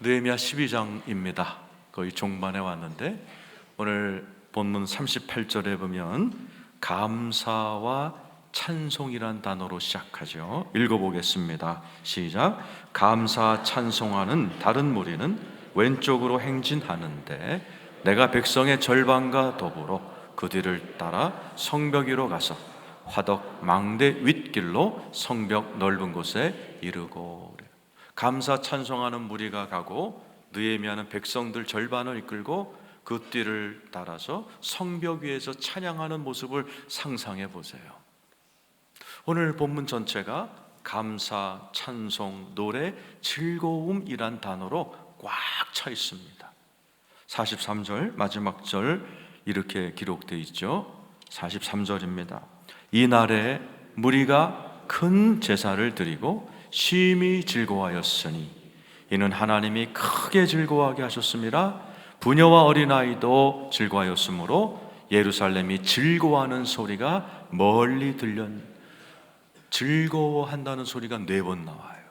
느헤미야 12장입니다. 거의 종반에 왔는데 오늘 본문 38절에 보면 감사와 찬송이란 단어로 시작하죠. 읽어보겠습니다. 시작. 감사 찬송하는 다른 무리는 왼쪽으로 행진하는데 내가 백성의 절반과 더불어 그 뒤를 따라 성벽 위로 가서 화덕 망대 윗길로 성벽 넓은 곳에 이르고. 감사 찬송하는 무리가 가고 느헤미야는 백성들 절반을 이끌고 그 뒤를 따라서 성벽 위에서 찬양하는 모습을 상상해 보세요. 오늘 본문 전체가 감사, 찬송, 노래, 즐거움이란 단어로 꽉 차 있습니다. 43절 마지막 절 이렇게 기록되어 있죠. 43절입니다. 이날에 무리가 큰 제사를 드리고 심히 즐거워하였으니 이는 하나님이 크게 즐거워하게 하셨습니다. 부녀와 어린아이도 즐거워하였으므로 예루살렘이 즐거워하는 소리가 멀리 즐거워한다는 소리가 4번 나와요.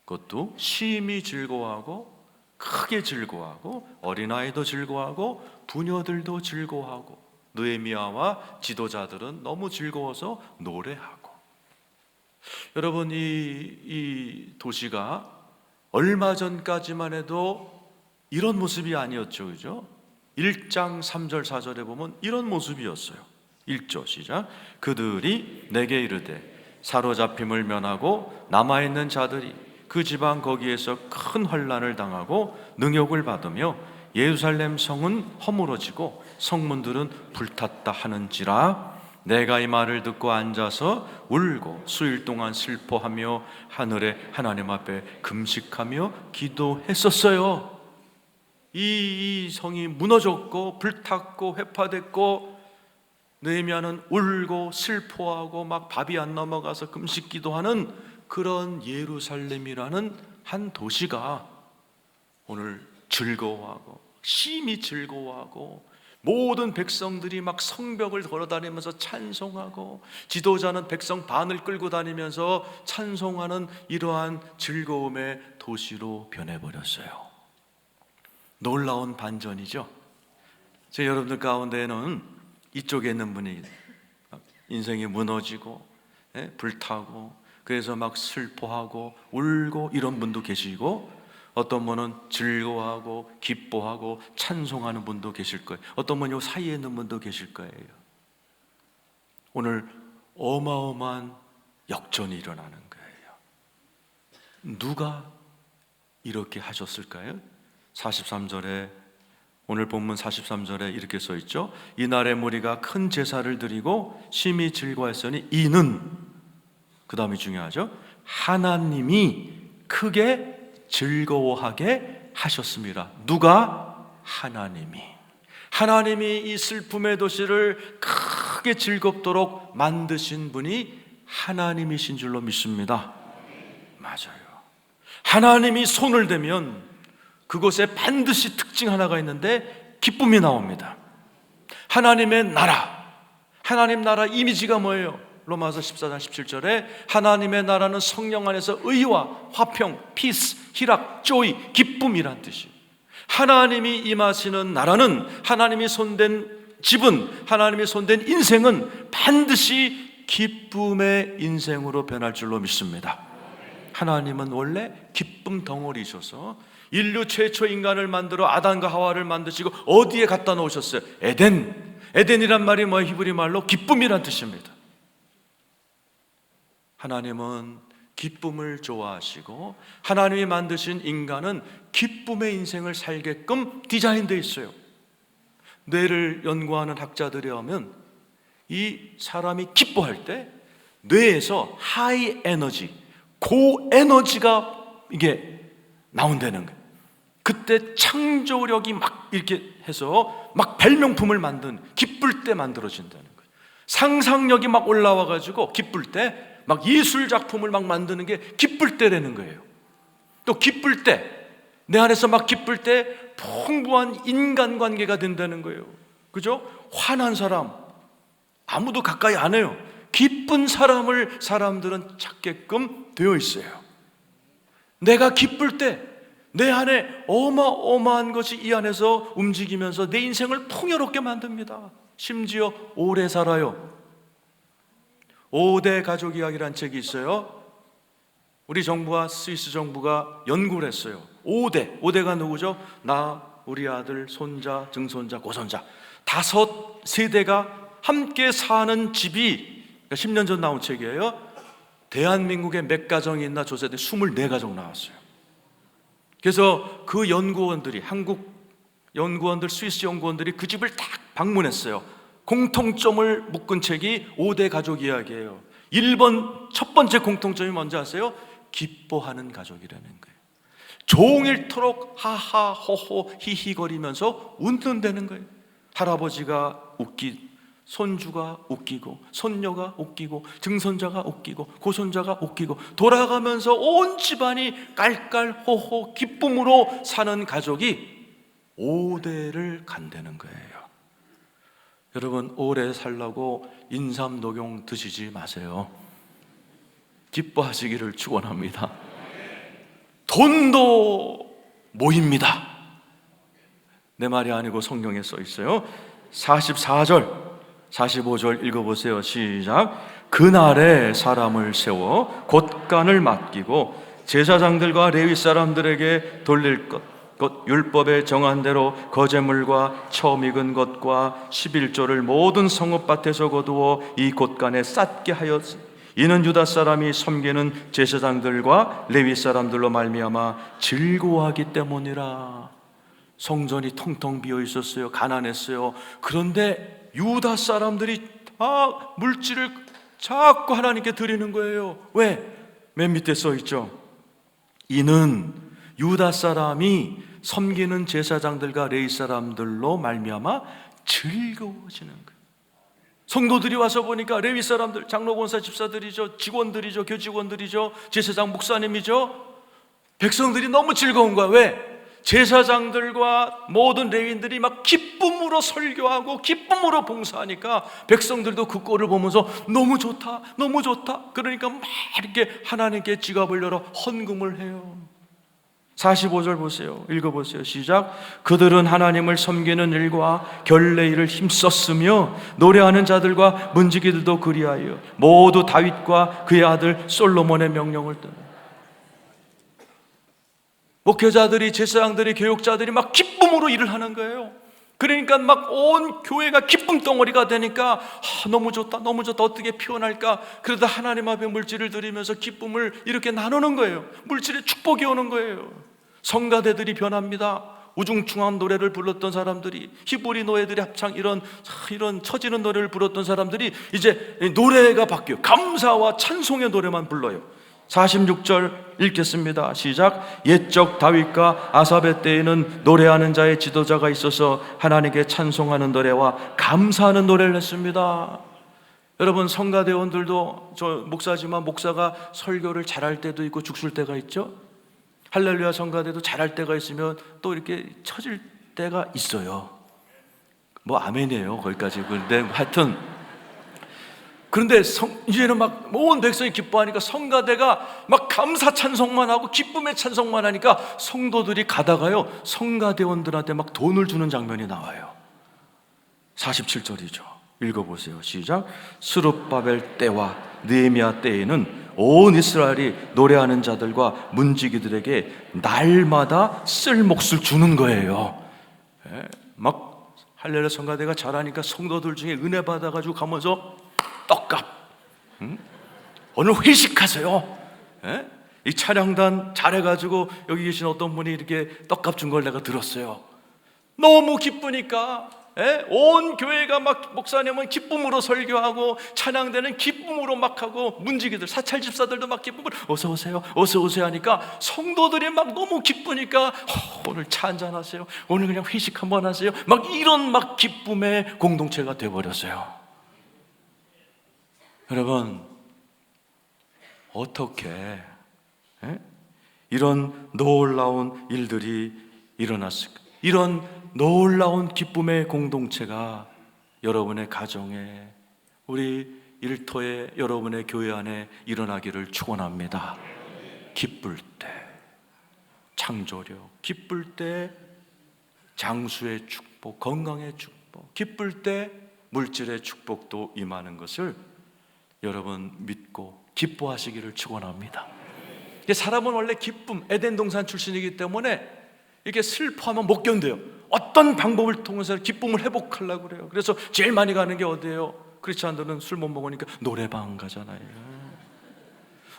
그것도 심히 즐거워하고 크게 즐거워하고 어린아이도 즐거워하고 부녀들도 즐거워하고 느헤미야와 지도자들은 너무 즐거워서 노래하고. 여러분, 이 도시가 얼마 전까지만 해도 이런 모습이 아니었죠, 그죠? 1장 3절 4절에 보면 이런 모습이었어요. 1조 시작. 그들이 내게 이르되 사로잡힘을 면하고 남아있는 자들이 그 지방 거기에서 큰 환난을 당하고 능욕을 받으며 예루살렘 성은 허물어지고 성문들은 불탔다 하는지라. 내가 이 말을 듣고 앉아서 울고 수일 동안 슬퍼하며 하늘의 하나님 앞에 금식하며 기도했었어요. 이 성이 무너졌고 불탔고 회파됐고 느헤미야는 울고 슬퍼하고 막 밥이 안 넘어가서 금식 기도하는 그런 예루살렘이라는 한 도시가 오늘 즐거워하고 심히 즐거워하고 모든 백성들이 막 성벽을 걸어다니면서 찬송하고 지도자는 백성 반을 끌고 다니면서 찬송하는 이러한 즐거움의 도시로 변해버렸어요. 놀라운 반전이죠. 제 여러분들 가운데에는 이쪽에 있는 분이 인생이 무너지고 불타고 그래서 막 슬퍼하고 울고 이런 분도 계시고, 어떤 분은 즐거워하고 기뻐하고 찬송하는 분도 계실 거예요. 어떤 분은 이 사이에 있는 분도 계실 거예요. 오늘 어마어마한 역전이 일어나는 거예요. 누가 이렇게 하셨을까요? 43절에 오늘 본문 43절에 이렇게 써 있죠. 이날의 무리가 큰 제사를 드리고 심히 즐거워했으니 이는, 그 다음이 중요하죠, 하나님이 크게 즐거워하게 하셨습니다. 누가? 하나님이 이 슬픔의 도시를 크게 즐겁도록 만드신 분이 하나님이신 줄로 믿습니다. 맞아요. 하나님이 손을 대면 그곳에 반드시 특징 하나가 있는데 기쁨이 나옵니다. 하나님의 나라, 하나님 나라 이미지가 뭐예요? 로마서 14장 17절에 하나님의 나라는 성령 안에서 의와 화평, 피스, 희락, 조이, 기쁨이란 뜻이. 하나님이 임하시는 나라는, 하나님이 손댄 집은, 하나님이 손댄 인생은 반드시 기쁨의 인생으로 변할 줄로 믿습니다. 하나님은 원래 기쁨 덩어리셔서 인류 최초 인간을 만들어 아담과 하와를 만드시고 어디에 갖다 놓으셨어요? 에덴이란 말이 뭐예요? 히브리 말로 기쁨이란 뜻입니다. 하나님은 기쁨을 좋아하시고 하나님이 만드신 인간은 기쁨의 인생을 살게끔 디자인되어 있어요. 뇌를 연구하는 학자들에 의하면 이 사람이 기뻐할 때 뇌에서 하이 에너지, 고에너지가 이게 나온다는 거예요. 그때 창조력이 막 이렇게 해서 막 발명품을 기쁠 때 만들어진다는 거예요. 상상력이 막 올라와가지고 기쁠 때 막 예술 작품을 막 만드는 게 기쁠 때라는 거예요. 또 기쁠 때, 내 안에서 막 기쁠 때 풍부한 인간관계가 된다는 거예요. 그죠? 화난 사람 아무도 가까이 안 해요. 기쁜 사람을 사람들은 찾게끔 되어 있어요. 내가 기쁠 때 내 안에 어마어마한 것이 이 안에서 움직이면서 내 인생을 풍요롭게 만듭니다. 심지어 오래 살아요. 5대 가족 이야기라는 책이 있어요. 우리 정부와 스위스 정부가 연구를 했어요. 5대가 누구죠? 나, 우리 아들, 손자, 증손자, 고손자 5세대가 함께 사는 집이, 그러니까 10년 전 나온 책이에요. 대한민국에 몇 가정이 있나 조사했더니 24가정 나왔어요. 그래서 그 연구원들이, 한국 연구원들, 스위스 연구원들이 그 집을 딱 방문했어요. 공통점을 묶은 책이 5대 가족 이야기예요. 1번, 첫 번째 공통점이 뭔지 아세요? 기뻐하는 가족이라는 거예요. 종일토록 하하 호호 히히거리면서 웃는다는 거예요. 할아버지가 손주가 웃기고, 손녀가 웃기고, 증손자가 웃기고, 고손자가 웃기고, 돌아가면서 온 집안이 깔깔호호 기쁨으로 사는 가족이 5대를 간다는 거예요. 여러분, 오래 살라고 인삼 녹용 드시지 마세요. 기뻐하시기를 축원합니다. 돈도 모입니다. 내 말이 아니고 성경에 써 있어요. 44절 45절 읽어보세요. 시작. 그날에 사람을 세워 곳간을 맡기고 제사장들과 레위 사람들에게 돌릴 것, 곧 율법에 정한 대로 거제물과 처음 익은 것과 11조를 모든 성읍밭에서 거두어 이 곳간에 쌓게 하였으니 이는 유다 사람이 섬기는 제사장들과 레위 사람들로 말미암아 즐거워하기 때문이라. 성전이 텅텅 비어 있었어요. 가난했어요. 그런데 유다 사람들이 다 물질을 자꾸 하나님께 드리는 거예요. 왜? 맨 밑에 써 있죠. 이는 유다 사람이 섬기는 제사장들과 레위 사람들로 말미암아 즐거워지는 거예요. 성도들이 와서 보니까 레위 사람들, 장로, 권사, 집사들이죠, 직원들이죠, 교직원들이죠, 제사장, 목사님이죠. 백성들이 너무 즐거운 거야. 왜? 제사장들과 모든 레위인들이 막 기쁨으로 설교하고 기쁨으로 봉사하니까 백성들도 그 꼴을 보면서 너무 좋다, 너무 좋다. 그러니까 막 이렇게 하나님께 지갑을 열어 헌금을 해요. 45절 보세요. 읽어보세요. 시작. 그들은 하나님을 섬기는 일과 결례 일을 힘썼으며 노래하는 자들과 문지기들도 그리하여 모두 다윗과 그의 아들 솔로몬의 명령을 따라. 목회자들이, 제사장들이, 교육자들이 막 기쁨으로 일을 하는 거예요. 그러니까 막 온 교회가 기쁨 덩어리가 되니까 너무 좋다, 너무 좋다, 어떻게 표현할까? 그러다 하나님 앞에 물질을 드리면서 기쁨을 이렇게 나누는 거예요. 물질의 축복이 오는 거예요. 성가대들이 변합니다. 우중충한 노래를 불렀던 사람들이, 히브리 노예들이 합창 이런 처지는 노래를 불렀던 사람들이 이제 노래가 바뀌어요. 감사와 찬송의 노래만 불러요. 46절 읽겠습니다. 시작. 옛적 다윗과 아삽의 때에는 노래하는 자의 지도자가 있어서 하나님께 찬송하는 노래와 감사하는 노래를 했습니다. 여러분, 성가대원들도, 저 목사지만 목사가 설교를 잘할 때도 있고 죽술 때가 있죠. 할렐루야 성가대도 잘할 때가 있으면 또 이렇게 처질 때가 있어요. 뭐 아멘이에요 거기까지. 근데 하여튼, 그런데 이제는 막 온 백성이 기뻐하니까 성가대가 막 감사 찬송만 하고 기쁨의 찬송만 하니까 성도들이 가다가요 성가대원들한테 막 돈을 주는 장면이 나와요. 47절이죠. 읽어보세요. 시작. 스룹바벨 때와 느헤미야 때에는 온 이스라엘이 노래하는 자들과 문지기들에게 날마다 쓸 몫을 주는 거예요. 막 할렐루야 성가대가 잘하니까 성도들 중에 은혜 받아가지고 가면서 떡값, 오늘 회식하세요. 이 찬양단 잘해가지고 여기 계신 어떤 분이 이렇게 떡값 준 걸 내가 들었어요. 너무 기쁘니까 온 교회가 막, 목사님은 기쁨으로 설교하고 찬양대는 기쁨으로 막 하고 문지기들, 사찰 집사들도 막 기쁨으로 어서 오세요, 어서 오세요 하니까 성도들이 막 너무 기쁘니까 오늘 차 한잔 하세요, 오늘 그냥 회식 한번 하세요, 막 이런 막 기쁨의 공동체가 되어버렸어요. 여러분, 어떻게 이런 놀라운 일들이 일어났을까? 이런 놀라운 기쁨의 공동체가 여러분의 가정에, 우리 일터에, 여러분의 교회 안에 일어나기를 축원합니다. 기쁠 때, 창조력, 기쁠 때 장수의 축복, 건강의 축복, 기쁠 때 물질의 축복도 임하는 것을 여러분 믿고 기뻐하시기를 축원합니다. 사람은 원래 기쁨, 에덴 동산 출신이기 때문에 이렇게 슬퍼하면 못 견뎌요. 어떤 방법을 통해서 기쁨을 회복하려고 그래요. 그래서 제일 많이 가는 게 어디예요? 크리스찬들은 술 못 먹으니까 노래방 가잖아요.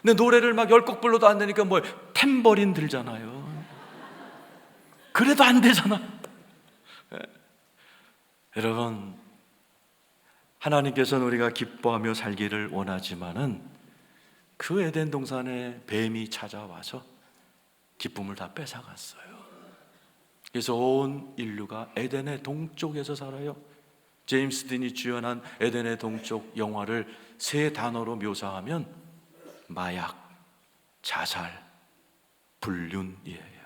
근데 노래를 막 10곡 불러도 안 되니까 뭐 탬버린 들잖아요. 그래도 안 되잖아. 여러분, 하나님께서는 우리가 기뻐하며 살기를 원하지만은 그 에덴 동산에 뱀이 찾아와서 기쁨을 다 뺏어갔어요. 그래서 온 인류가 에덴의 동쪽에서 살아요. 제임스 딘이 주연한 에덴의 동쪽 영화를 세 단어로 묘사하면 마약, 자살, 불륜이에요.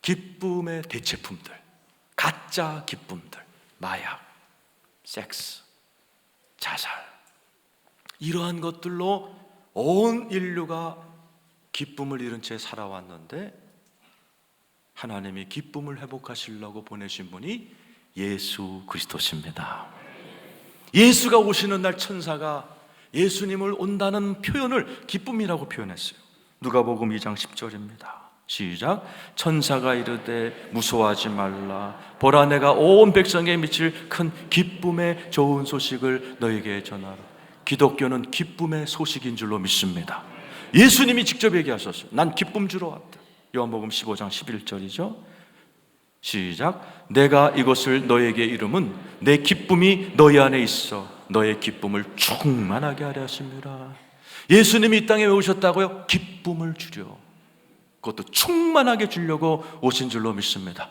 기쁨의 대체품들, 가짜 기쁨들, 마약, 섹스, 자살, 이러한 것들로 온 인류가 기쁨을 잃은 채 살아왔는데 하나님이 기쁨을 회복하시려고 보내신 분이 예수 그리스도십니다. 예수가 오시는 날 천사가 예수님을 온다는 표현을 기쁨이라고 표현했어요. 누가복음 2장 10절입니다. 시작. 천사가 이르되 무서워하지 말라. 보라, 내가 온 백성에 미칠 큰 기쁨의 좋은 소식을 너에게 전하라. 기독교는 기쁨의 소식인 줄로 믿습니다. 예수님이 직접 얘기하셨어요. 난 기쁨 주러 왔다. 요한복음 15장 11절이죠. 시작. 내가 이것을 너에게 이름은 내 기쁨이 너희 안에 있어 너의 기쁨을 충만하게 하려 하십니다. 예수님이 이 땅에 왜 오셨다고요? 기쁨을 주려, 그것도 충만하게 주려고 오신 줄로 믿습니다.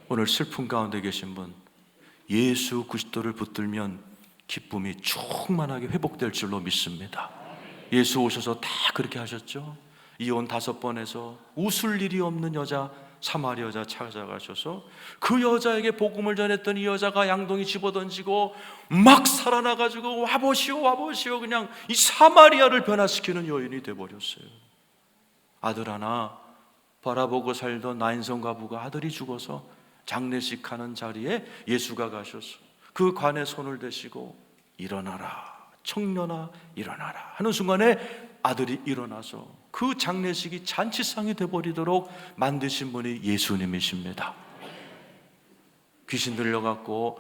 오늘 슬픔 가운데 계신 분, 예수 그리스도를 붙들면 기쁨이 충만하게 회복될 줄로 믿습니다. 예수 오셔서 다 그렇게 하셨죠. 이혼 5번에서 웃을 일이 없는 여자, 사마리 여자 찾아가셔서 그 여자에게 복음을 전했더니 이 여자가 양동이 집어던지고 막 살아나가지고 와보시오 와보시오, 그냥 이 사마리아를 변화시키는 여인이 돼버렸어요. 아들 하나 바라보고 살던 나인성 과부가 아들이 죽어서 장례식 하는 자리에 예수가 가셔서 그 관에 손을 대시고 일어나라 청년아 일어나라 하는 순간에 아들이 일어나서 그 장례식이 잔치상이 되어버리도록 만드신 분이 예수님이십니다. 귀신 들려갖고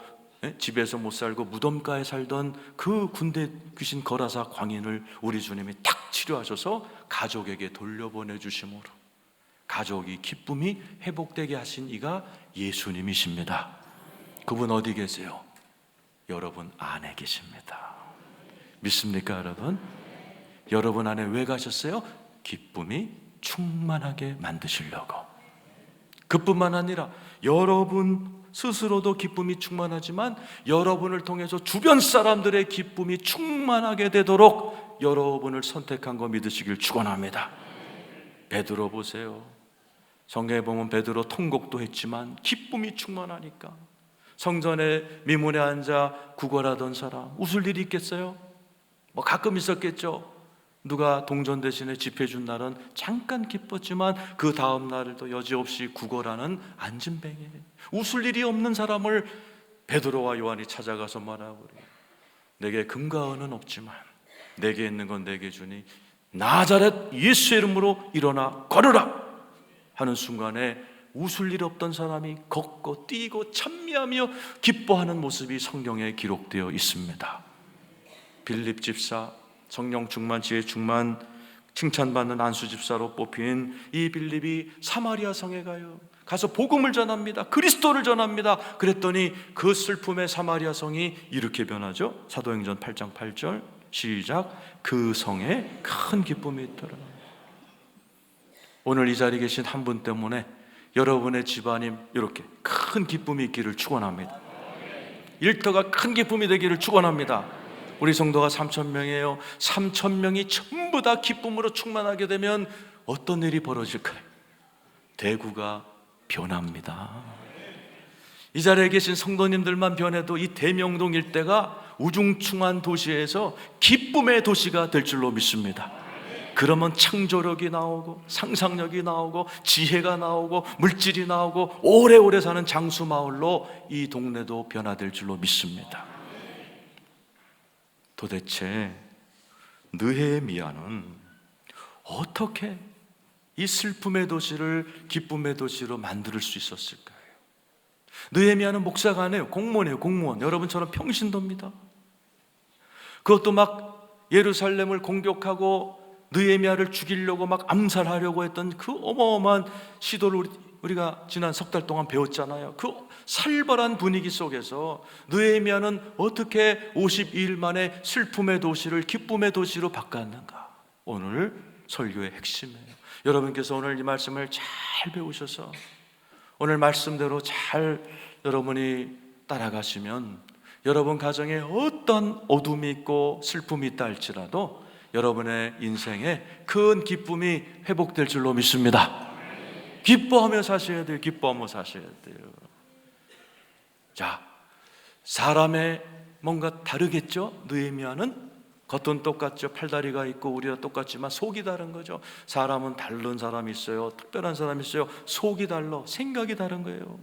집에서 못 살고 무덤가에 살던 그 군대 귀신 거라사 광인을 우리 주님이 탁 치료하셔서 가족에게 돌려보내주심으로 가족이 기쁨이 회복되게 하신 이가 예수님이십니다. 그분 어디 계세요? 여러분 안에 계십니다. 믿습니까 여러분? 여러분 안에 왜 가셨어요? 기쁨이 충만하게 만드시려고. 그뿐만 아니라 여러분 스스로도 기쁨이 충만하지만 여러분을 통해서 주변 사람들의 기쁨이 충만하게 되도록 여러분을 선택한 거 믿으시길 축원합니다. 베드로 보세요. 성경에 보면 베드로 통곡도 했지만 기쁨이 충만하니까 성전의 미문에 앉아 구걸하던 사람, 웃을 일이 있겠어요? 뭐 가끔 있었겠죠. 누가 동전 대신에 집해준 날은 잠깐 기뻤지만 그 다음 날도 여지없이 구걸하는 안진뱅이, 웃을 일이 없는 사람을 베드로와 요한이 찾아가서 말하고 그래요. 내게 금과 은은 없지만 내게 있는 건 내게 주니 나자렛 예수의 이름으로 일어나 걸으라 하는 순간에 웃을 일 없던 사람이 걷고 뛰고 찬미하며 기뻐하는 모습이 성경에 기록되어 있습니다. 빌립 집사, 성령 충만, 지혜 충만, 칭찬받는 안수 집사로 뽑힌 이 빌립이 사마리아 성에 가서 복음을 전합니다. 그리스도를 전합니다. 그랬더니 그 슬픔의 사마리아 성이 이렇게 변하죠. 사도행전 8장 8절 시작. 그 성에 큰 기쁨이 있더라. 오늘 이 자리에 계신 한 분 때문에 여러분의 집안이 이렇게 큰 기쁨이 있기를 축원합니다. 일터가 큰 기쁨이 되기를 축원합니다. 우리 성도가 3,000명이에요. 3,000명이 전부 다 기쁨으로 충만하게 되면 어떤 일이 벌어질까요? 대구가 변합니다. 이 자리에 계신 성도님들만 변해도 이 대명동 일대가 우중충한 도시에서 기쁨의 도시가 될 줄로 믿습니다. 그러면 창조력이 나오고 상상력이 나오고 지혜가 나오고 물질이 나오고 오래오래 사는 장수마을로 이 동네도 변화될 줄로 믿습니다. 도대체 느헤미야는 어떻게 이 슬픔의 도시를 기쁨의 도시로 만들 수 있었을까요? 느헤미야는 목사가 아니에요. 공무원이에요. 공무원. 여러분처럼 평신도입니다. 그것도 막 예루살렘을 공격하고 느헤미야를 죽이려고 막 암살하려고 했던 그 어마어마한 시도를 우리가 지난 석 달 동안 배웠잖아요. 그 살벌한 분위기 속에서 느헤미야는 어떻게 52일 만에 슬픔의 도시를 기쁨의 도시로 바꿨는가? 오늘 설교의 핵심이에요. 여러분께서 오늘 이 말씀을 잘 배우셔서 오늘 말씀대로 잘 여러분이 따라가시면 여러분 가정에 어떤 어둠이 있고 슬픔이 있다 할지라도 여러분의 인생에 큰 기쁨이 회복될 줄로 믿습니다. 기뻐하며 사셔야 돼요. 기뻐하며 사셔야 돼요. 자, 사람의 뭔가 다르겠죠? 느헤미야는 겉은 똑같죠. 팔다리가 있고 우리와 똑같지만 속이 다른 거죠. 사람은 다른 사람이 있어요. 특별한 사람이 있어요. 속이 달라. 생각이 다른 거예요.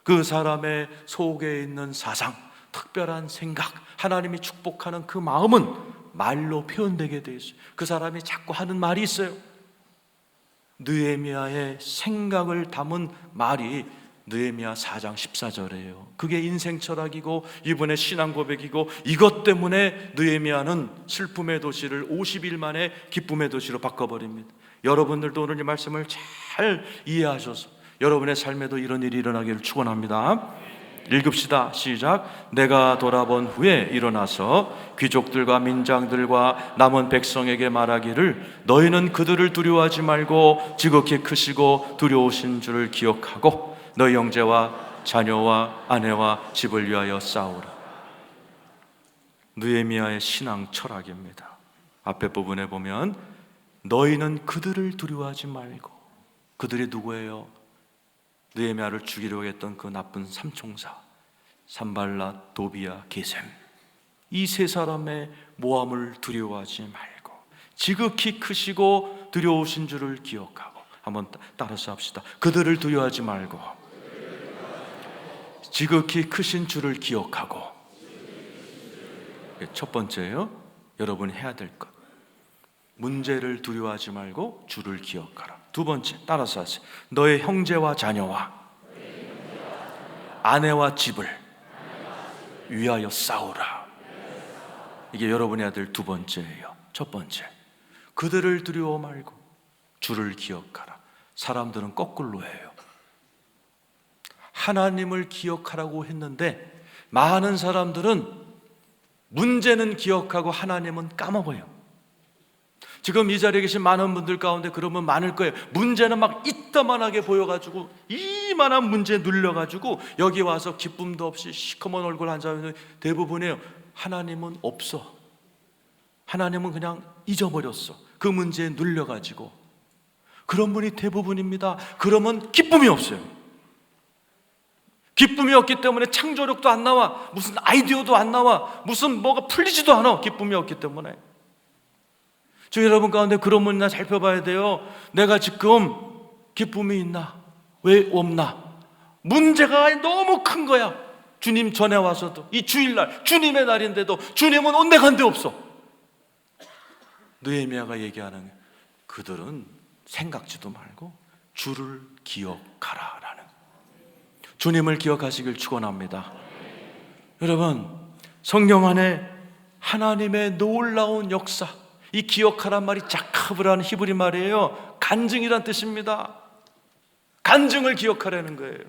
그 사람의 속에 있는 사상, 특별한 생각, 하나님이 축복하는 그 마음은 말로 표현되게 돼 있어요. 그 사람이 자꾸 하는 말이 있어요. 느헤미야의 생각을 담은 말이 느헤미야 4장 14절이에요. 그게 인생 철학이고 이번에 신앙 고백이고 이것 때문에 느헤미야는 슬픔의 도시를 50일 만에 기쁨의 도시로 바꿔버립니다. 여러분들도 오늘 이 말씀을 잘 이해하셔서 여러분의 삶에도 이런 일이 일어나기를 축원합니다. 읽읍시다. 시작. 내가 돌아본 후에 일어나서 귀족들과 민장들과 남은 백성에게 말하기를 너희는 그들을 두려워하지 말고 지극히 크시고 두려우신 줄을 기억하고 너희 형제와 자녀와 아내와 집을 위하여 싸우라. 느헤미야의 신앙 철학입니다. 앞에 부분에 보면 너희는 그들을 두려워하지 말고, 그들이 누구예요? 느헤미야를 죽이려고 했던 그 나쁜 삼총사 산발랏, 도비야, 게셈, 이 세 사람의 모함을 두려워하지 말고 지극히 크시고 두려우신 줄을 기억하고. 한번 따라서 합시다. 그들을 두려워하지 말고 지극히 크신 줄을 기억하고. 첫 번째요, 여러분이 해야 될 것, 문제를 두려워하지 말고 주를 기억하라. 두 번째, 따라서 하세요. 너의 형제와 자녀와 아내와 집을 위하여 싸우라. 이게 여러분이 해야 될 두 번째예요. 첫 번째, 그들을 두려워 말고 주를 기억하라. 사람들은 거꾸로 해요. 하나님을 기억하라고 했는데 많은 사람들은 문제는 기억하고 하나님은 까먹어요. 지금 이 자리에 계신 많은 분들 가운데 그러면 많을 거예요. 문제는 막 이따만하게 보여가지고 이만한 문제에 눌려가지고 여기 와서 기쁨도 없이 시커먼 얼굴 앉아있는 대부분이에요. 하나님은 없어. 하나님은 그냥 잊어버렸어. 그 문제에 눌려가지고. 그런 분이 대부분입니다. 그러면 기쁨이 없어요. 기쁨이 없기 때문에 창조력도 안 나와. 무슨 아이디어도 안 나와. 무슨 뭐가 풀리지도 않아. 기쁨이 없기 때문에. 저 여러분 가운데 그런 분이나 살펴봐야 돼요. 내가 지금 기쁨이 있나? 왜 없나? 문제가 너무 큰 거야. 주님 전에 와서도 이 주일날 주님의 날인데도 주님은 온데간데 없어. 느헤미야가 얘기하는 거예요. 그들은 생각지도 말고 주를 기억하라라는, 주님을 기억하시길 축원합니다. 여러분, 성경 안에 하나님의 놀라운 역사, 이 기억하란 말이 자카브라는 히브리 말이에요. 간증이란 뜻입니다. 간증을 기억하라는 거예요.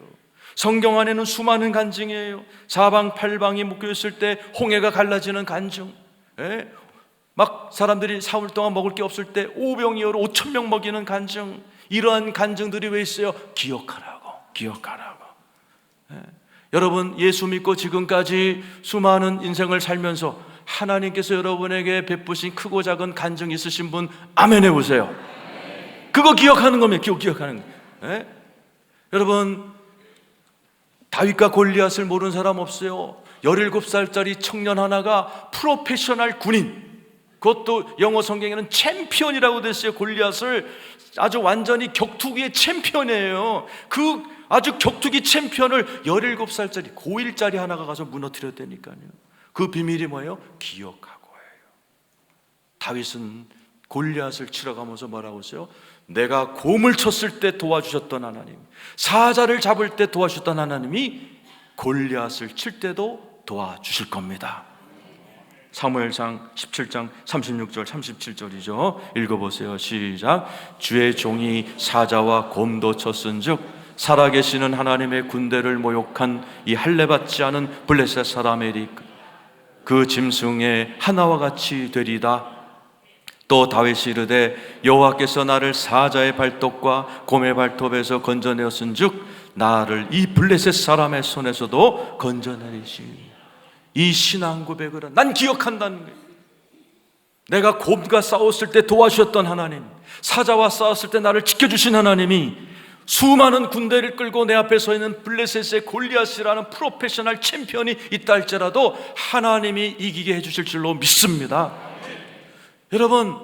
성경 안에는 수많은 간증이에요. 사방팔방이 묶여있을 때 홍해가 갈라지는 간증, 막 사람들이 사흘 동안 먹을 게 없을 때 오병이어로 5,000명 먹이는 간증, 이러한 간증들이 왜 있어요? 기억하라고. 여러분, 예수 믿고 지금까지 수많은 인생을 살면서 하나님께서 여러분에게 베푸신 크고 작은 간증 있으신 분 아멘 해보세요. 그거 기억하는 겁니다. 기억하는 거예요. 여러분, 다윗과 골리앗을 모르는 사람 없어요. 17살짜리 청년 하나가 프로페셔널 군인, 그것도 영어 성경에는 챔피언이라고 돼 있어요. 골리앗을 아주 완전히 격투기의 챔피언이에요. 그 아주 격투기 챔피언을 17살짜리 고1짜리 하나가 가서 무너뜨렸다니까요. 그 비밀이 뭐예요? 기억하고예요. 다윗은 골리앗을 치러 가면서 뭐라고 했어요? 내가 곰을 쳤을 때 도와주셨던 하나님, 사자를 잡을 때 도와주셨던 하나님이 골리앗을 칠 때도 도와주실 겁니다. 사무엘상 17장 36절 37절이죠. 읽어보세요. 시작. 주의 종이 사자와 곰도 쳤은즉 살아계시는 하나님의 군대를 모욕한 이 할례받지 않은 블레셋 사람의 그 짐승의 하나와 같이 되리다. 또 다윗이 이르되 여호와께서 나를 사자의 발톱과 곰의 발톱에서 건져내었은즉 나를 이 블레셋 사람의 손에서도 건져내리시니. 이 신앙 고백을 난 기억한다는 거예요. 내가 곰과 싸웠을 때 도와주셨던 하나님, 사자와 싸웠을 때 나를 지켜주신 하나님이 수많은 군대를 끌고 내 앞에 서 있는 블레셋의 골리앗이라는 프로페셔널 챔피언이 있다 할지라도 하나님이 이기게 해주실 줄로 믿습니다. 여러분,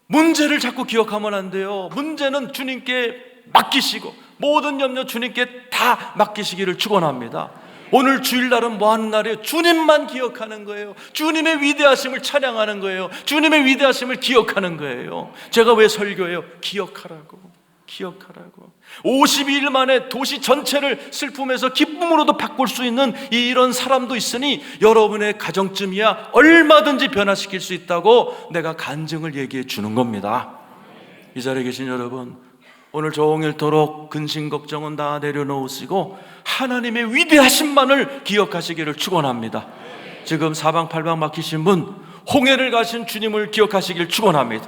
문제를 자꾸 기억하면 안 돼요. 문제는 주님께 맡기시고 모든 염려 주님께 다 맡기시기를 축원합니다. 오늘 주일날은 뭐 하는 날이에요? 주님만 기억하는 거예요. 주님의 위대하심을 찬양하는 거예요. 주님의 위대하심을 기억하는 거예요. 제가 왜 설교해요? 기억하라고. 52일 만에 도시 전체를 슬픔에서 기쁨으로도 바꿀 수 있는 이런 사람도 있으니 여러분의 가정쯤이야 얼마든지 변화시킬 수 있다고 내가 간증을 얘기해 주는 겁니다. 이 자리에 계신 여러분, 오늘 종일토록 근심 걱정은 다 내려놓으시고 하나님의 위대하심만을 기억하시기를 축원합니다. 지금 사방팔방 막히신 분, 홍해를 가신 주님을 기억하시길 축원합니다.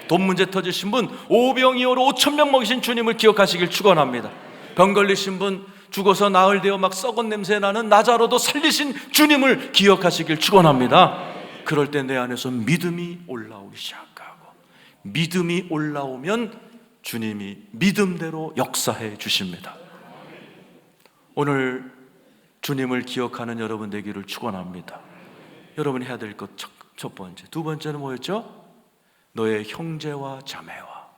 돈 문제 터지신 분, 오병이어로 5,000명 먹이신 주님을 기억하시길 축원합니다. 병 걸리신 분, 죽어서 나흘 되어 막 썩은 냄새 나는 나자로도 살리신 주님을 기억하시길 축원합니다. 그럴 때 내 안에서 믿음이 올라오기 시작하고, 믿음이 올라오면 주님이 믿음대로 역사해 주십니다. 오늘 주님을 기억하는 여러분 되기를 축원합니다. 여러분이 해야 될 것 첫 번째, 두 번째는 뭐였죠? 너의 형제와 자매와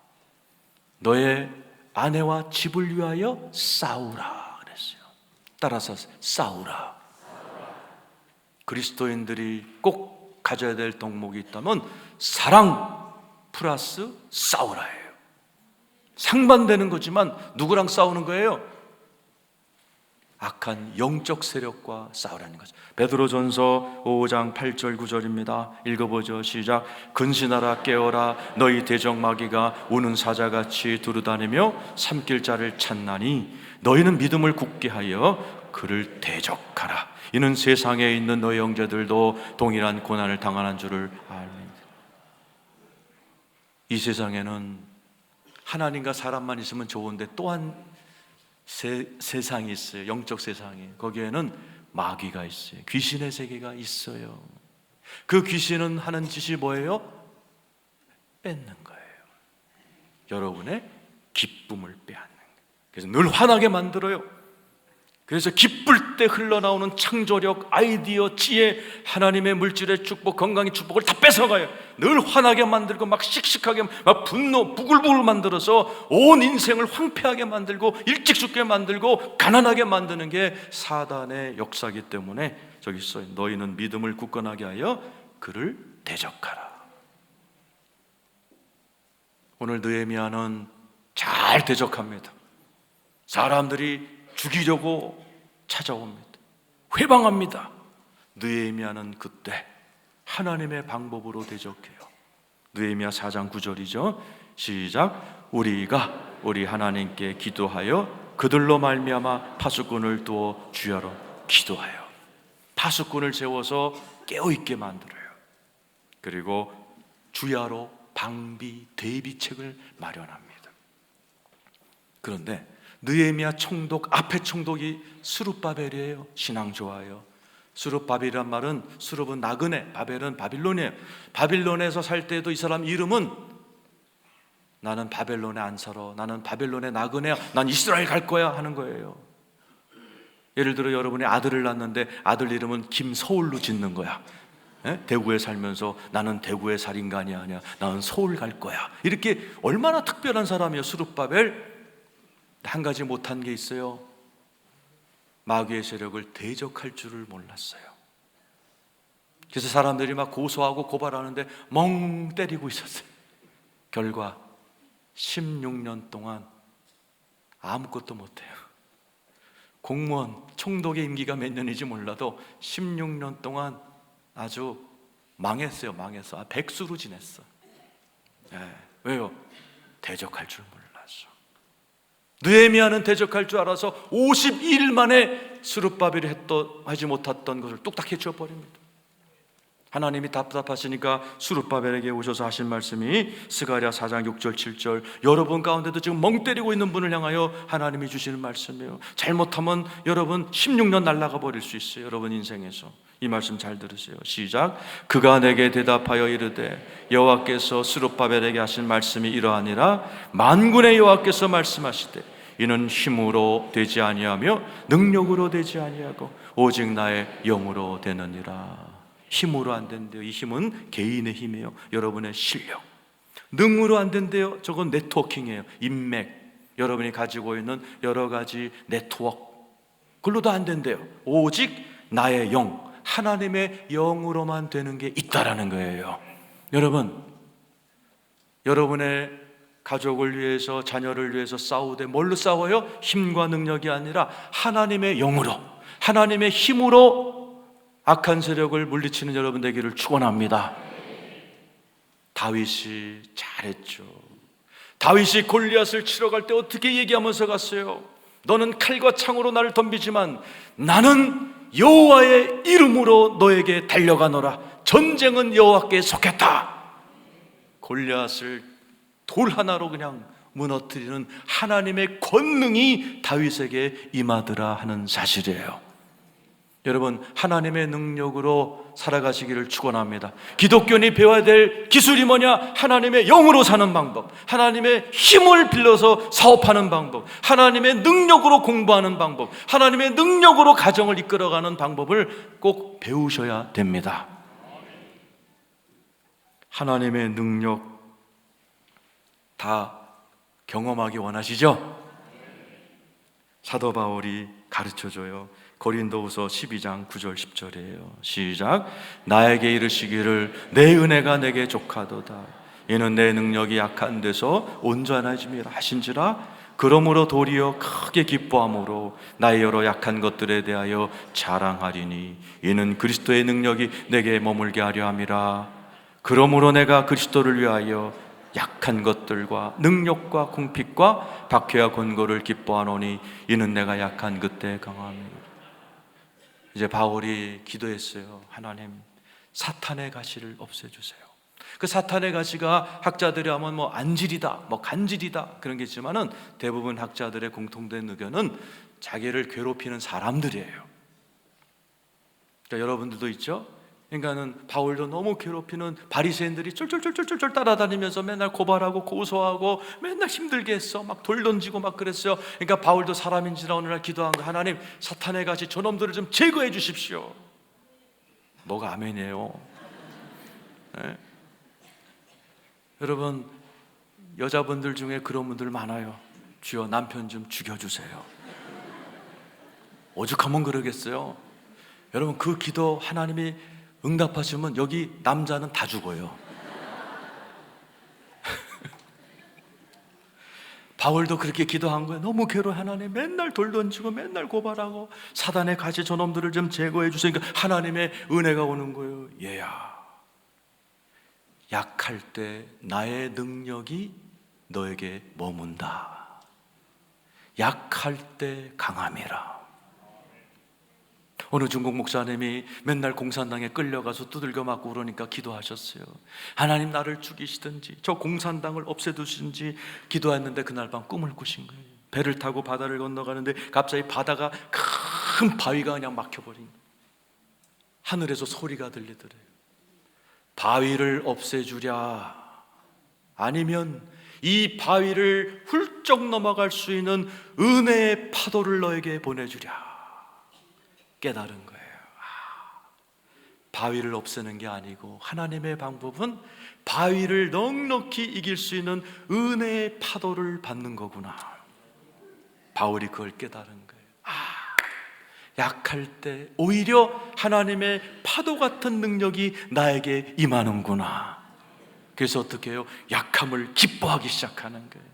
너의 아내와 집을 위하여 싸우라 그랬어요. 따라서 싸우라. 그리스도인들이 꼭 가져야 될 덕목이 있다면 사랑 플러스 싸우라예요. 상반되는 거지만 누구랑 싸우는 거예요? 악한 영적 세력과 싸우라는 거죠. 베드로전서 5장 8절 9절입니다. 읽어보죠. 시작. 근신하라 깨어라 너희 대적마귀가 우는 사자같이 두루다니며 삼킬 자를 찾나니 너희는 믿음을 굳게 하여 그를 대적하라. 이는 세상에 있는 너희 형제들도 동일한 고난을 당하는 줄을 압니다. 이 세상에는 하나님과 사람만 있으면 좋은데 또한 세상이 있어요. 영적 세상이. 거기에는 마귀가 있어요. 귀신의 세계가 있어요. 그 귀신은 하는 짓이 뭐예요? 뺏는 거예요. 여러분의 기쁨을 빼앗는 거예요. 그래서 늘 화나게 만들어요. 그래서 기쁠 때 흘러나오는 창조력, 아이디어, 지혜, 하나님의 물질의 축복, 건강의 축복을 다 뺏어가요. 늘 화나게 만들고 막 씩씩하게 막 분노, 부글부글 만들어서 온 인생을 황폐하게 만들고 일찍 죽게 만들고 가난하게 만드는 게 사단의 역사이기 때문에 저기 있어요. 너희는 믿음을 굳건하게 하여 그를 대적하라. 오늘 느헤미야는 잘 대적합니다. 사람들이 죽이려고 찾아옵니다. 회방합니다. 느헤미야는 그때 하나님의 방법으로 대적해요. 느헤미야 4장 9절이죠. 시작. 우리가 우리 하나님께 기도하여 그들로 말미암아 파수꾼을 두어 주야로 기도하여 파수꾼을 세워서 깨어있게 만들어요. 그리고 주야로 방비 대비책을 마련합니다. 그런데 느헤미야 총독 앞에 총독이 스룹바벨이에요. 신앙 좋아요. 스룹바벨이란 말은 스룹은 나그네, 바벨은 바빌론이에요. 바빌론에서 살 때도 이 사람 이름은 나는 바벨론에 안 살아, 나는 바벨론의 나그네야, 난 이스라엘 갈 거야 하는 거예요. 예를 들어 여러분이 아들을 낳는데 아들 이름은 김서울로 짓는 거야. 대구에 살면서 나는 대구의 살 인간이 아니야, 나는 서울 갈 거야. 이렇게 얼마나 특별한 사람이에요. 스룹바벨. 한 가지 못한 게 있어요. 마귀의 세력을 대적할 줄을 몰랐어요. 그래서 사람들이 막 고소하고 고발하는데 멍 때리고 있었어요. 결과 16년 동안 아무것도 못해요. 공무원, 총독의 임기가 몇 년인지 몰라도 16년 동안 아주 망했어요. 망해서 백수로 지냈어. 왜요? 대적할 줄 몰랐어. 느헤미야는 대적할 줄 알아서 52일 만에 스룹바벨이 하지 못했던 것을 뚝딱 해쳐버립니다. 하나님이 답답하시니까 스룹바벨에게 오셔서 하신 말씀이 스가랴 4장 6절 7절, 여러분 가운데도 지금 멍 때리고 있는 분을 향하여 하나님이 주시는 말씀이에요. 잘못하면 여러분 16년 날아가 버릴 수 있어요. 여러분 인생에서. 이 말씀 잘 들으세요. 시작. 그가 내게 대답하여 이르되 여호와께서 스룹바벨에게 하신 말씀이 이러하니라. 만군의 여호와께서 말씀하시되 이는 힘으로 되지 아니하며 능력으로 되지 아니하고 오직 나의 영으로 되느니라. 힘으로 안 된대요. 이 힘은 개인의 힘이에요. 여러분의 실력. 능으로 안 된대요. 저건 네트워킹이에요. 인맥, 여러분이 가지고 있는 여러 가지 네트워크, 그걸로도 안 된대요. 오직 나의 영, 하나님의 영으로만 되는 게 있다라는 거예요. 여러분, 여러분의 가족을 위해서, 자녀를 위해서 싸우되 뭘로 싸워요? 힘과 능력이 아니라 하나님의 영으로, 하나님의 힘으로 악한 세력을 물리치는 여러분 되기를 축원합니다. 다윗이 잘했죠. 다윗이 골리앗을 치러 갈 때 어떻게 얘기하면서 갔어요? 너는 칼과 창으로 나를 덤비지만 나는 여호와의 이름으로 너에게 달려가노라. 전쟁은 여호와께 속했다. 골리앗을 돌 하나로 그냥 무너뜨리는 하나님의 권능이 다윗에게 임하더라 하는 사실이에요. 여러분, 하나님의 능력으로 살아가시기를 축원합니다. 기독교인이 배워야 될 기술이 뭐냐? 하나님의 영으로 사는 방법, 하나님의 힘을 빌려서 사업하는 방법, 하나님의 능력으로 공부하는 방법, 하나님의 능력으로 가정을 이끌어가는 방법을 꼭 배우셔야 됩니다. 하나님의 능력 다 경험하기 원하시죠? 사도 바울이 가르쳐줘요. 고린도후서 12장 9절 10절이에요. 시작. 나에게 이르시기를 내 은혜가 내게 족하도다. 이는 내 능력이 약한 데서 온전해짐이라 하신지라. 그러므로 도리어 크게 기뻐함으로 나의 여러 약한 것들에 대하여 자랑하리니 이는 그리스도의 능력이 내게 머물게 하려 함이라. 그러므로 내가 그리스도를 위하여 약한 것들과 능력과 궁핍과 박해와 권고를 기뻐하노니 이는 내가 약한 그때 강함이라. 이제 바울이 기도했어요. 하나님, 사탄의 가시를 없애주세요. 그 사탄의 가시가 학자들이 하면 뭐 안질이다, 뭐 간질이다 그런 게 있지만은 대부분 학자들의 공통된 의견은 자기를 괴롭히는 사람들이에요. 그러니까 여러분들도 있죠? 그러니까는 바울도 너무 괴롭히는 바리새인들이 쫄쫄쫄쫄쫄 따라다니면서 맨날 고발하고 고소하고 맨날 힘들게 했어. 막 돌 던지고 막 그랬어요. 그러니까 바울도 사람인지라 오늘날 기도한 거, 하나님 사탄의 가시 저놈들을 좀 제거해 주십시오. 뭐가 아멘이에요? 네? 여러분, 여자분들 중에 그런 분들 많아요. 주여 남편 좀 죽여주세요. 오죽하면 그러겠어요. 여러분, 그 기도 하나님이 응답하시면 여기 남자는 다 죽어요. 바울도 그렇게 기도한 거예요. 너무 괴로워. 하나님 맨날 돌 던지고 맨날 고발하고 사단의 가시 저놈들을 좀 제거해 주시니까 하나님의 은혜가 오는 거예요. 얘야, 약할 때 나의 능력이 너에게 머문다. 약할 때 강함이라. 어느 중국 목사님이 맨날 공산당에 끌려가서 두들겨 맞고 그러니까 기도하셨어요. 하나님 나를 죽이시든지 저 공산당을 없애두시든지 기도했는데 그날 밤 꿈을 꾸신 거예요. 배를 타고 바다를 건너가는데 갑자기 바다가 큰 바위가 그냥 막혀버린 거예요. 하늘에서 소리가 들리더래요. 바위를 없애주랴, 아니면 이 바위를 훌쩍 넘어갈 수 있는 은혜의 파도를 너에게 보내주랴. 깨달은 거예요. 바위를 없애는 게 아니고 하나님의 방법은 바위를 넉넉히 이길 수 있는 은혜의 파도를 받는 거구나. 바울이 그걸 깨달은 거예요. 약할 때 오히려 하나님의 파도 같은 능력이 나에게 임하는구나. 그래서 어떻게 해요? 약함을 기뻐하기 시작하는 거예요.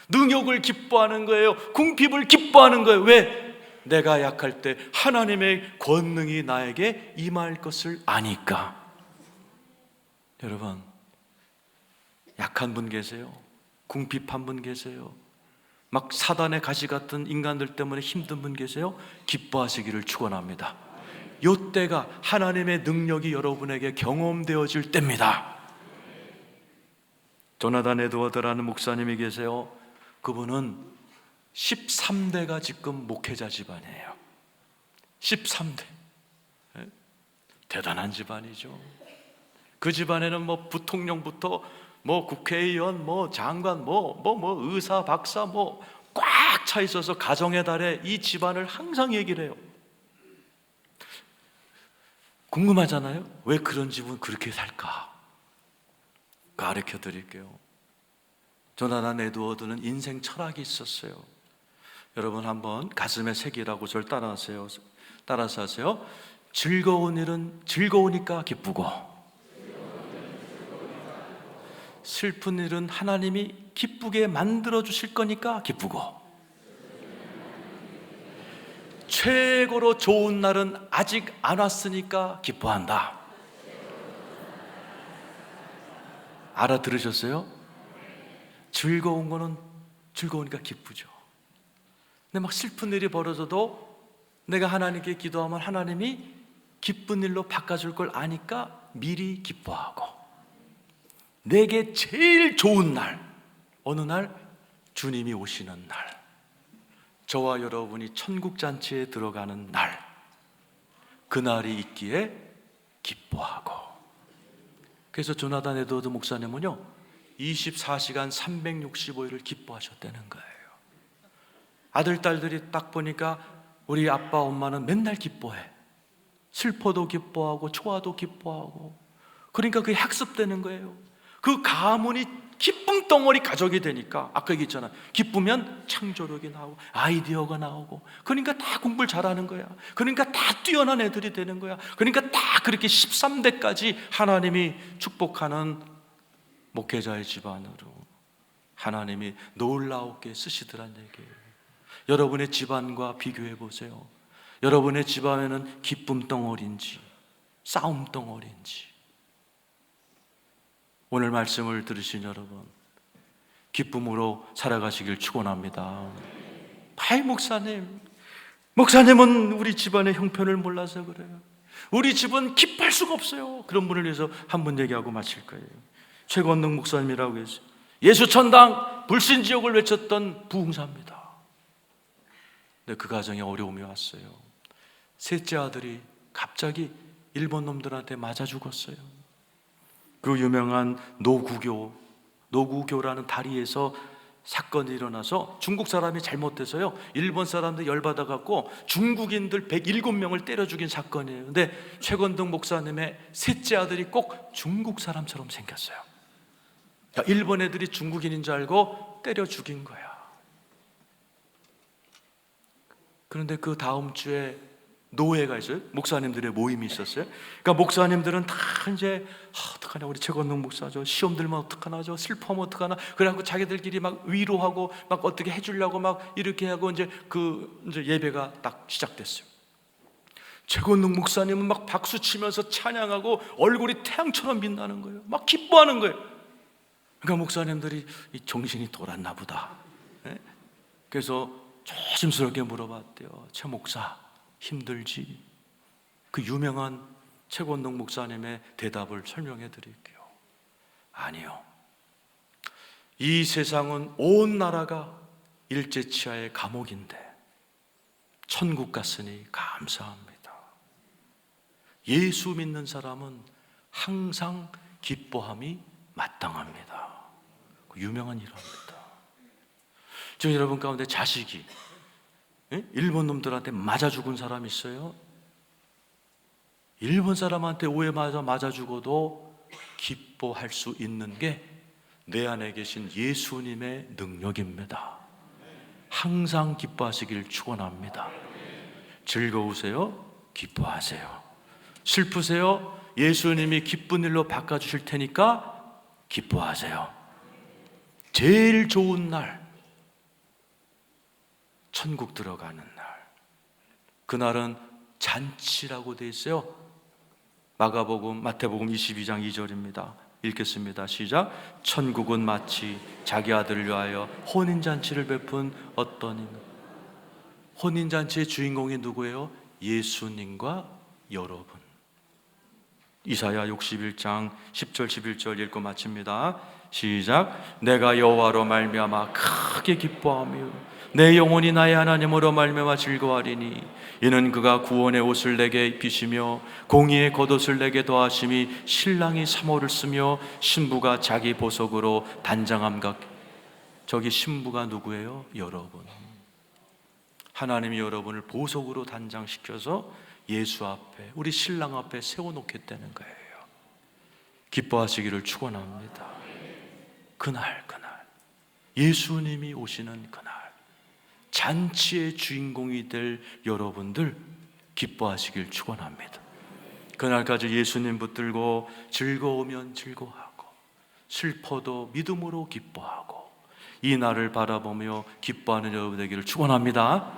능욕을 기뻐하는 거예요. 궁핍을 기뻐하는 거예요. 왜? 내가 약할 때 하나님의 권능이 나에게 임할 것을 아니까. 여러분, 약한 분 계세요? 궁핍한 분 계세요? 막 사단의 가시 같은 인간들 때문에 힘든 분 계세요? 기뻐하시기를 축원합니다. 요때가 하나님의 능력이 여러분에게 경험되어질 때입니다. 조나단 에드워드라는 목사님이 계세요. 그분은 13대가 지금 목회자 집안이에요. 13대. 대단한 집안이죠. 그 집안에는 뭐 부통령부터 뭐 국회의원, 뭐 장관, 뭐 의사, 박사 뭐 꽉 차 있어서 가정의 달에 이 집안을 항상 얘기를 해요. 궁금하잖아요? 왜 그런 집은 그렇게 살까? 가르쳐 드릴게요. 조나단 에드워드는 인생 철학이 있었어요. 여러분 한번 가슴에 새기라고 저를 따라하세요. 따라서 하세요. 즐거운 일은 즐거우니까 기쁘고, 슬픈 일은 하나님이 기쁘게 만들어 주실 거니까 기쁘고, 최고로 좋은 날은 아직 안 왔으니까 기뻐한다. 알아들으셨어요? 즐거운 거는 즐거우니까 기쁘죠. 근데 막 슬픈 일이 벌어져도 내가 하나님께 기도하면 하나님이 기쁜 일로 바꿔줄 걸 아니까 미리 기뻐하고, 내게 제일 좋은 날, 어느 날? 주님이 오시는 날, 저와 여러분이 천국잔치에 들어가는 날, 그날이 있기에 기뻐하고. 그래서 조나단 에드워드 목사님은요 24시간 365일을 기뻐하셨다는 거예요. 아들, 딸들이 딱 보니까 우리 아빠, 엄마는 맨날 기뻐해. 슬퍼도 기뻐하고 좋아도 기뻐하고. 그러니까 그게 학습되는 거예요. 그 가문이 기쁨 덩어리 가족이 되니까, 아까 얘기했잖아, 기쁘면 창조력이 나오고 아이디어가 나오고, 그러니까 다 공부를 잘하는 거야. 그러니까 다 뛰어난 애들이 되는 거야. 그러니까 다 그렇게 13대까지 하나님이 축복하는 목회자의 집안으로 하나님이 놀라우게 쓰시더란 얘기예요. 여러분의 집안과 비교해 보세요. 여러분의 집안에는 기쁨 덩어리인지 싸움 덩어리인지. 오늘 말씀을 들으신 여러분, 기쁨으로 살아가시길 축원합니다. 아이 목사님은 우리 집안의 형편을 몰라서 그래요. 우리 집은 기뻐할 수가 없어요. 그런 분을 위해서 한 분 얘기하고 마칠 거예요. 최건능 목사님이라고 해서 예수천당 불신지옥을 외쳤던 부흥사입니다. 근데 그 가정에 어려움이 왔어요. 셋째 아들이 갑자기 일본 놈들한테 맞아 죽었어요. 그 유명한 노구교라는 다리에서 사건이 일어나서 중국 사람이 잘못돼서요 일본 사람들 열받아갖고 중국인들 107명을 때려 죽인 사건이에요. 근데 최건등 목사님의 셋째 아들이 꼭 중국 사람처럼 생겼어요. 일본 애들이 중국인인 줄 알고 때려 죽인 거야. 그런데 그 다음 주에 노회가 있어요. 목사님들의 모임이 있었어요. 그러니까 목사님들은 다 이제 어떡하냐, 우리 최건능 목사죠, 시험 들면 어떡하나, 저 슬퍼하면 어떡하나, 그래갖고 자기들끼리 막 위로하고 막 어떻게 해주려고 막 이렇게 하고 이제 이제 예배가 딱 시작됐어요. 최건능 목사님은 막 박수 치면서 찬양하고 얼굴이 태양처럼 빛나는 거예요. 막 기뻐하는 거예요. 그러니까 목사님들이 이 정신이 돌았나 보다. 그래서 조심스럽게 물어봤대요. 최 목사 힘들지? 그 유명한 최건능 목사님의 대답을 설명해 드릴게요. 아니요, 이 세상은 온 나라가 일제치하의 감옥인데 천국 갔으니 감사합니다. 예수 믿는 사람은 항상 기뻐함이 마땅합니다. 그 유명한 일화입니다. 지금 여러분 가운데 자식이 일본 놈들한테 맞아 죽은 사람 있어요? 일본 사람한테 오해 맞아 죽어도 기뻐할 수 있는 게 내 안에 계신 예수님의 능력입니다. 항상 기뻐하시길 축원합니다. 즐거우세요? 기뻐하세요. 슬프세요? 예수님이 기쁜 일로 바꿔주실 테니까 기뻐하세요. 제일 좋은 날, 천국 들어가는 날, 그날은 잔치라고 되어 있어요. 마태복음 22장 2절입니다. 읽겠습니다. 시작. 천국은 마치 자기 아들을 위하여 혼인잔치를 베푼 어떤 인. 혼인잔치의 주인공이 누구예요? 예수님과 여러분. 이사야 61장 10절 11절 읽고 마칩니다. 시작. 내가 여호와로 말미암아 크게 기뻐하며 내 영혼이 나의 하나님으로 말미암아 즐거워하리니 이는 그가 구원의 옷을 내게 입히시며 공의의 겉옷을 내게 더하심이 신랑이 사모를 쓰며 신부가 자기 보석으로 단장함 같게. 저기 신부가 누구예요? 여러분. 하나님이 여러분을 보석으로 단장시켜서 예수 앞에, 우리 신랑 앞에 세워놓겠다는 거예요. 기뻐하시기를 축원합니다. 그날 예수님이 오시는 그날 잔치의 주인공이 될 여러분들 기뻐하시길 축원합니다. 그날까지 예수님 붙들고 즐거우면 즐거워하고 슬퍼도 믿음으로 기뻐하고 이 날을 바라보며 기뻐하는 여러분 되기를 축원합니다.